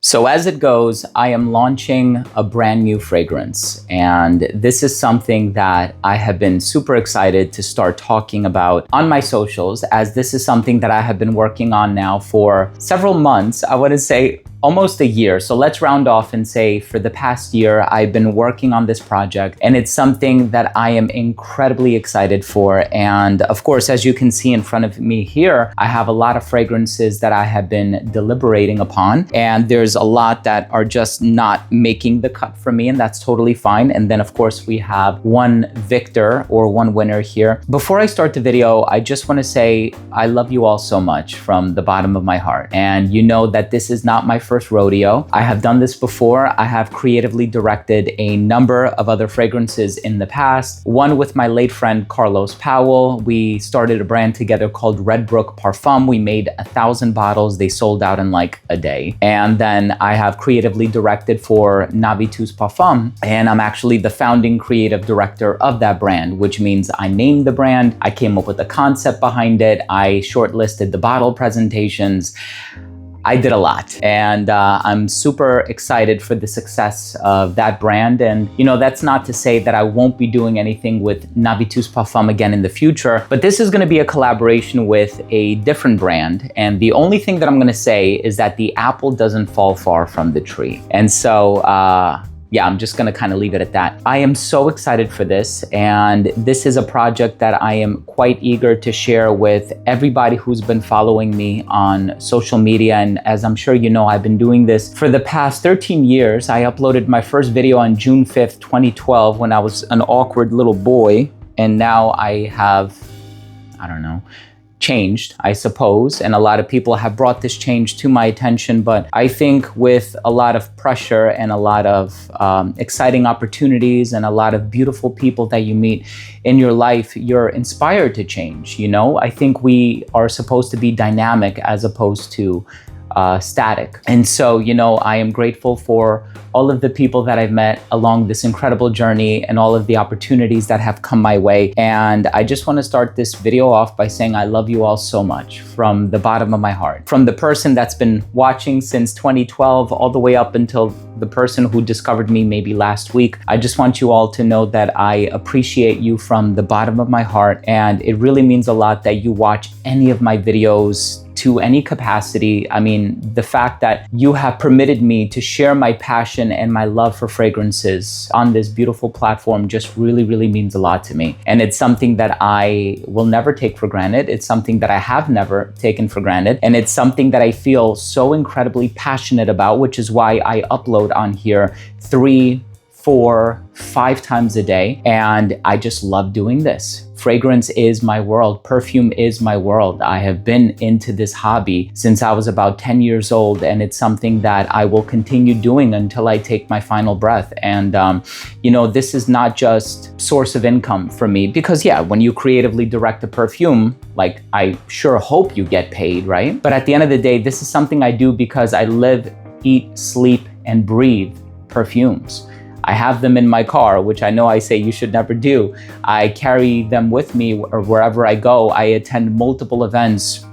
So as it goes, I am launching a brand new fragrance, and this is something that I have been super excited to start talking about on my socials, as this is something that I have been working on now for several months. I want to say almost a year. So let's round off and say for the past year, I've been working on this project, and it's something that I am incredibly excited for. And of course, as you can see in front of me here, I have a lot of fragrances that I have been deliberating upon, and there's a lot that are just not making the cut for me, and that's totally fine. And then of course, we have one victor or one winner here. Before I start the video, I just want to say I love you all so much from the bottom of my heart. And you know that this is not my first rodeo. I have done this before. I have creatively directed a number of other fragrances in the past. One with my late friend Carlos Powell. We started a brand together called Redbrook Parfum. We made 1,000 bottles. They sold out in like a day. And then I have creatively directed for Navitus Parfum, and I'm actually the founding creative director of that brand, which means I named the brand, I came up with the concept behind it, I shortlisted the bottle presentations. I did a lot, and I'm super excited for the success of that brand. And you know, that's not to say that I won't be doing anything with Navitus Parfum again in the future, but this is going to be a collaboration with a different brand. And the only thing that I'm going to say is that the apple doesn't fall far from the tree. And so, yeah, I'm just gonna kind of leave it at that. I am so excited for this, and this is a project that I am quite eager to share with everybody who's been following me on social media. And as I'm sure you know, I've been doing this for the past 13 years. I uploaded my first video on June 5th, 2012, when I was an awkward little boy. And now I have, I don't know, changed, I suppose, and a lot of people have brought this change to my attention. But I think with a lot of pressure and a lot of exciting opportunities and a lot of beautiful people that you meet in your life, you're inspired to change. You know, I think we are supposed to be dynamic as opposed to static. And so, you know, I am grateful for all of the people that I've met along this incredible journey and all of the opportunities that have come my way. And I just want to start this video off by saying I love you all so much from the bottom of my heart. From the person that's been watching since 2012 all the way up until the person who discovered me maybe last week. I just want you all to know that I appreciate you from the bottom of my heart. And it really means a lot that you watch any of my videos to any capacity. I mean, the fact that you have permitted me to share my passion and my love for fragrances on this beautiful platform just really, really means a lot to me. And it's something that I will never take for granted. It's something that I have never taken for granted. And it's something that I feel so incredibly passionate about, which is why I upload on here 3, 4, 5 times a day. And I just love doing this. Fragrance is my world. Perfume is my world. I have been into this hobby since I was about 10 years old, and it's something that I will continue doing until I take my final breath. And, you know, this is not just source of income for me, because yeah, when you creatively direct a perfume, like I sure hope you get paid, right? But at the end of the day, this is something I do because I live, eat, sleep, and breathe perfumes. I have them in my car, which I know I say you should never do. I carry them with me wherever I go. I attend multiple events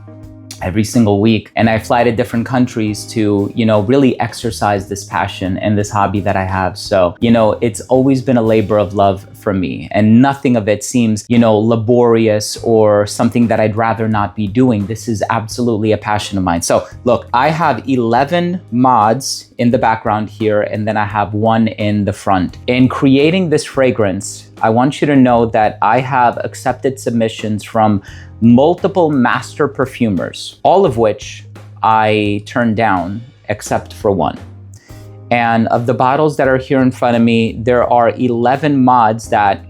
every single week, and I fly to different countries to, you know, really exercise this passion and this hobby that I have. So, you know, it's always been a labor of love for me, and nothing of it seems, you know, laborious or something that I'd rather not be doing. This is absolutely a passion of mine. So look, I have 11 mods in the background here, and then I have one in the front. In creating this fragrance, I want you to know that I have accepted submissions from multiple master perfumers, all of which I turned down except for one. And of the bottles that are here in front of me, there are 11 mods that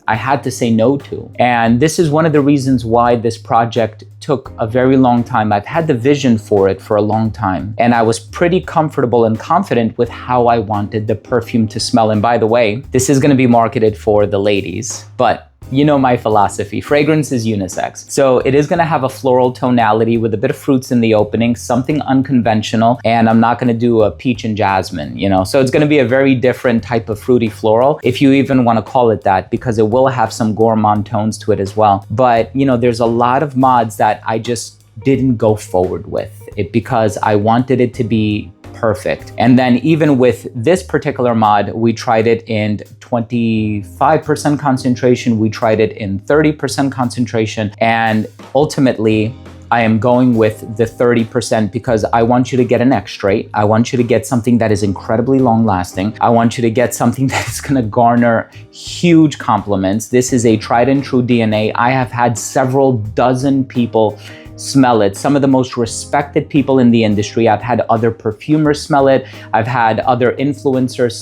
I had to say no to. And this is one of the reasons why this project took a very long time. I've had the vision for it for a long time, and I was pretty comfortable and confident with how I wanted the perfume to smell. And by the way, this is going to be marketed for the ladies, but You know my philosophy, fragrance is unisex. So it is gonna have a floral tonality with a bit of fruits in the opening, something unconventional, and I'm not gonna do a peach and jasmine, So it's gonna be a very different type of fruity floral, if you even wanna call it that, because it will have some gourmand tones to it as well. But, there's a lot of mods that I just didn't go forward with it because I wanted it to be perfect. And then even with this particular mod, we tried it in 25% concentration, we tried it in 30% concentration, and ultimately I am going with the 30% because I want you to get an extrait. I want you to get something that is incredibly long lasting. I want you to get something that is gonna garner huge compliments. This is a tried and true DNA. I have had several dozen people smell it. Some of the most respected people in the industry. I've had other perfumers smell it. I've had other influencers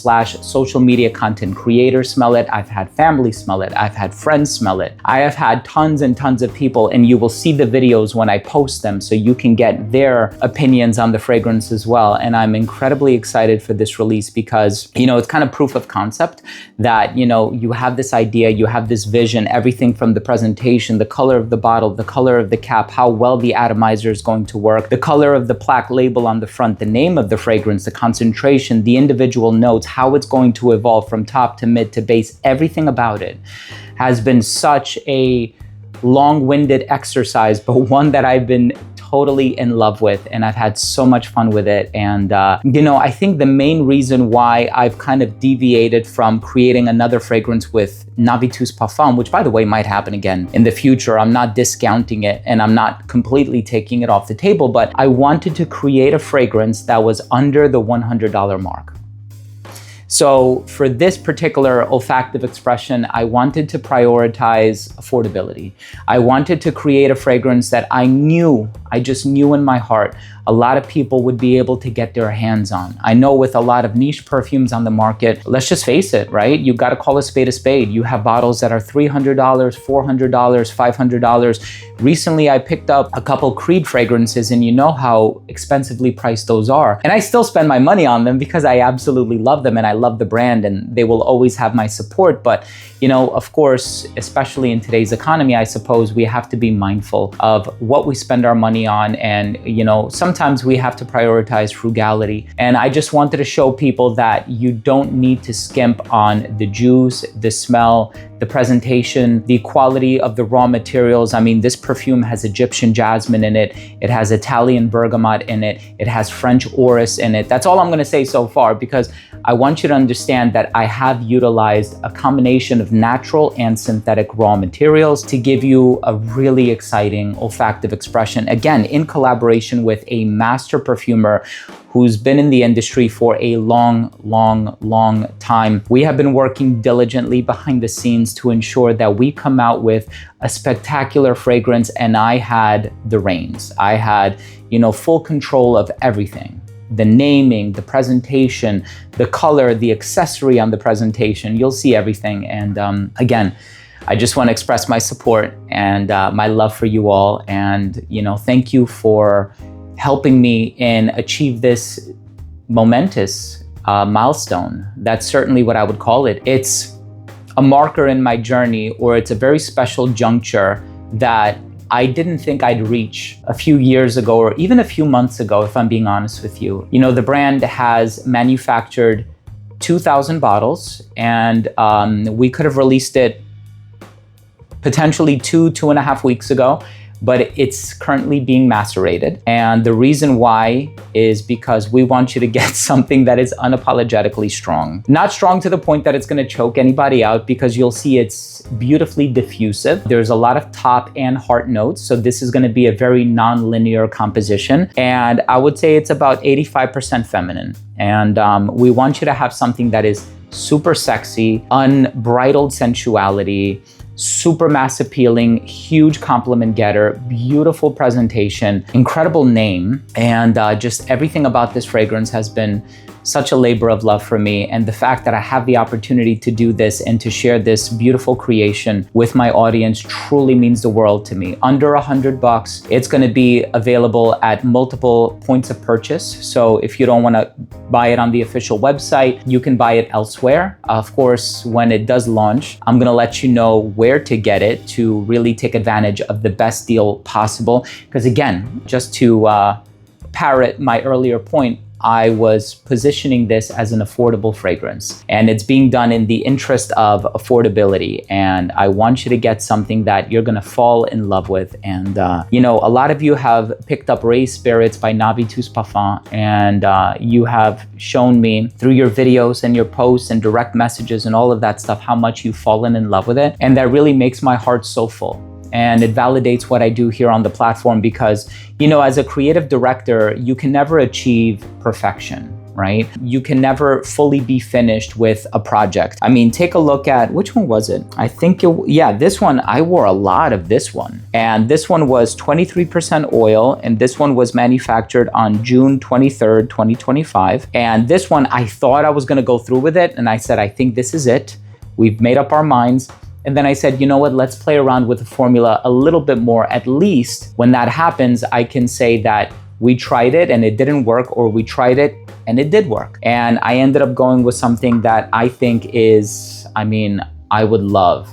/ social media content creators smell it. I've had family smell it. I've had friends smell it. I have had tons and tons of people, and you will see the videos when I post them so you can get their opinions on the fragrance as well. And I'm incredibly excited for this release because, it's kind of proof of concept that, you have this idea, you have this vision, everything from the presentation, the color of the bottle, the color of the cap, how well the atomizer is going to work, the color of the plaque label on the front, the name of the fragrance, the concentration, the individual notes, how it's going to evolve from top to mid to base, everything about it has been such a long-winded exercise, but one that I've been totally in love with, and I've had so much fun with it. And I think the main reason why I've kind of deviated from creating another fragrance with Navitus Parfum, which by the way might happen again in the future, I'm not discounting it and I'm not completely taking it off the table, but I wanted to create a fragrance that was under the $100 mark. So for this particular olfactive expression, I wanted to prioritize affordability. I wanted to create a fragrance that I just knew in my heart a lot of people would be able to get their hands on. I know with a lot of niche perfumes on the market, let's just face it, right? You gotta call a spade a spade. You have bottles that are $300, $400, $500. Recently, I picked up a couple Creed fragrances, and you know how expensively priced those are. And I still spend my money on them because I absolutely love them and I love the brand, and they will always have my support. But, of course, especially in today's economy, I suppose we have to be mindful of what we spend our money on. And, sometimes we have to prioritize frugality. And I just wanted to show people that you don't need to skimp on the juice, the smell, the presentation, the quality of the raw materials. I mean, this perfume has Egyptian jasmine in it. It has Italian bergamot in it. It has French orris in it. That's all I'm gonna say so far, because I want you to understand that I have utilized a combination of natural and synthetic raw materials to give you a really exciting olfactive expression. Again, in collaboration with a master perfumer who's been in the industry for a long time. We have been working diligently behind the scenes to ensure that we come out with a spectacular fragrance, and I had the reins. I had, full control of everything. The naming, the presentation, the color, the accessory on the presentation, you'll see everything. And again, I just want to express my support and my love for you all. And, thank you for helping me and achieve this momentous milestone. That's certainly what I would call it. It's a marker in my journey, or it's a very special juncture that I didn't think I'd reach a few years ago, or even a few months ago, if I'm being honest with you. The brand has manufactured 2,000 bottles, and we could have released it potentially 2.5 weeks ago, but it's currently being macerated. And the reason why is because we want you to get something that is unapologetically strong. Not strong to the point that it's gonna choke anybody out, because you'll see it's beautifully diffusive. There's a lot of top and heart notes, so this is gonna be a very non-linear composition. And I would say it's about 85% feminine. And we want you to have something that is super sexy, unbridled sensuality, super mass appealing, huge compliment getter, beautiful presentation, incredible name, and just everything about this fragrance has been such a labor of love for me. And the fact that I have the opportunity to do this and to share this beautiful creation with my audience truly means the world to me. Under $100, it's going to be available at multiple points of purchase. So if you don't want to buy it on the official website, you can buy it elsewhere. Of course, when it does launch, I'm going to let you know where to get it to really take advantage of the best deal possible. Because again, just to parrot my earlier point, I was positioning this as an affordable fragrance, and it's being done in the interest of affordability. And I want you to get something that you're gonna fall in love with. And you know, a lot of you have picked up Raised Spirits by Navi Tous Parfums, and you have shown me through your videos and your posts and direct messages and all of that stuff how much you've fallen in love with it. And that really makes my heart so full. And it validates what I do here on the platform because, you know, as a creative director, you can never achieve perfection, right? You can never fully be finished with a project. I mean, take a look at, which one was it? I think, this one, I wore a lot of this one. And this one was 23% oil, and this one was manufactured on June 23rd, 2025. And this one, I thought I was gonna go through with it, and I said, I think this is it. We've made up our minds. And then I said, you know what, let's play around with the formula a little bit more. At least when that happens, I can say that we tried it and it didn't work, or we tried it and it did work. And I ended up going with something that I think is, I mean, I would love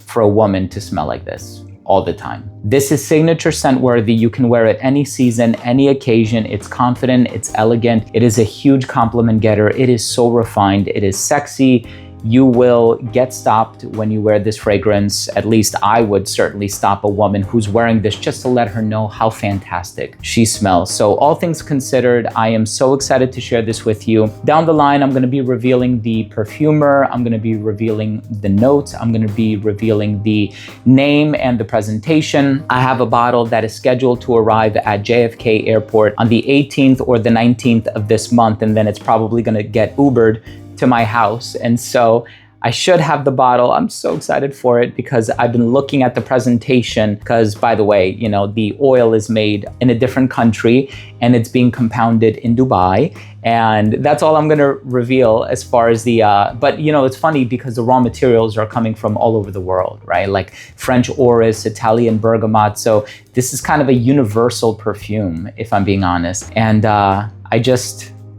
for a woman to smell like this all the time. This is signature scent worthy. You can wear it any season, any occasion. It's confident, it's elegant. It is a huge compliment getter. It is so refined. It is sexy. You will get stopped when you wear this fragrance. At least I would certainly stop a woman who's wearing this just to let her know how fantastic she smells. So all things considered, I am so excited to share this with you. Down the line, I'm gonna be revealing the perfumer. I'm gonna be revealing the notes. I'm gonna be revealing the name and the presentation. I have a bottle that is scheduled to arrive at JFK Airport on the 18th or the 19th of this month, and then it's probably gonna get Ubered to my house. And so I should have the bottle. I'm so excited for it because I've been looking at the presentation because, by the way, you know, the oil is made in a different country and it's being compounded in Dubai. And that's all I'm gonna reveal as far as the, but you know, it's funny because the raw materials are coming from all over the world, right? Like French orris, Italian bergamot. So this is kind of a universal perfume, if I'm being honest. And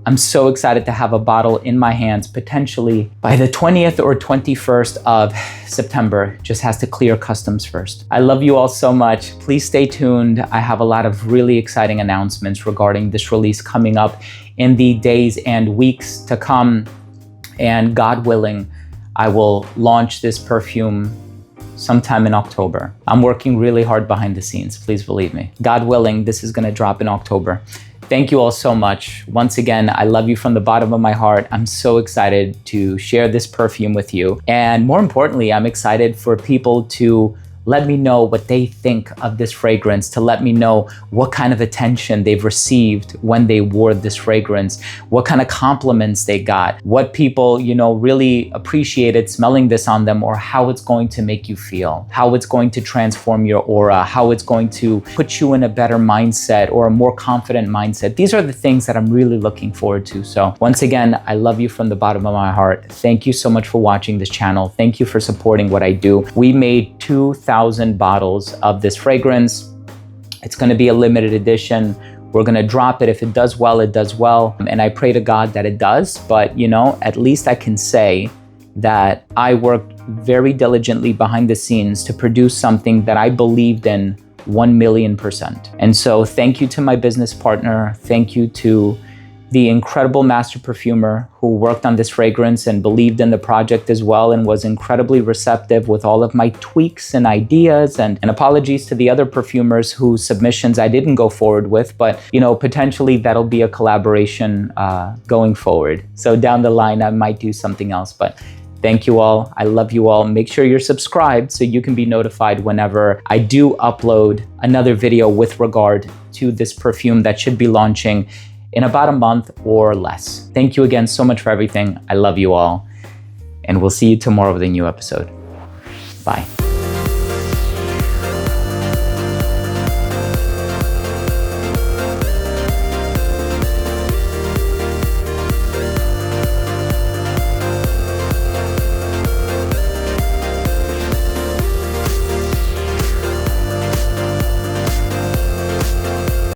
I'm so excited to have a bottle in my hands, potentially by the 20th or 21st of September. Just has to clear customs first. I love you all so much. Please stay tuned. I have a lot of really exciting announcements regarding this release coming up in the days and weeks to come. And God willing, I will launch this perfume sometime in October. I'm working really hard behind the scenes, please believe me. God willing, this is gonna drop in October. Thank you all so much. Once again, I love you from the bottom of my heart. I'm so excited to share this perfume with you. And more importantly, I'm excited for people to let me know what they think of this fragrance, to let me know what kind of attention they've received when they wore this fragrance, what kind of compliments they got, what people, you know, really appreciated smelling this on them, or how it's going to make you feel, how it's going to transform your aura, how it's going to put you in a better mindset or a more confident mindset. These are the things that I'm really looking forward to. So once again, I love you from the bottom of my heart. Thank you so much for watching this channel. Thank you for supporting what I do. We made 2,000 bottles of this fragrance. It's going to be a limited edition. We're going to drop it. If it does well, it does well. And I pray to God that it does. But, you know, at least I can say that I worked very diligently behind the scenes to produce something that I believed in 1,000,000%. And so thank you to my business partner. Thank you to the incredible master perfumer who worked on this fragrance and believed in the project as well and was incredibly receptive with all of my tweaks and ideas. And apologies to the other perfumers whose submissions I didn't go forward with, but you know, potentially that'll be a collaboration going forward. So down the line, I might do something else, but thank you all. I love you all. Make sure you're subscribed so you can be notified whenever I do upload another video with regard to this perfume that should be launching in about a month or less. Thank you again so much for everything. I love you all. And we'll see you tomorrow with a new episode. Bye.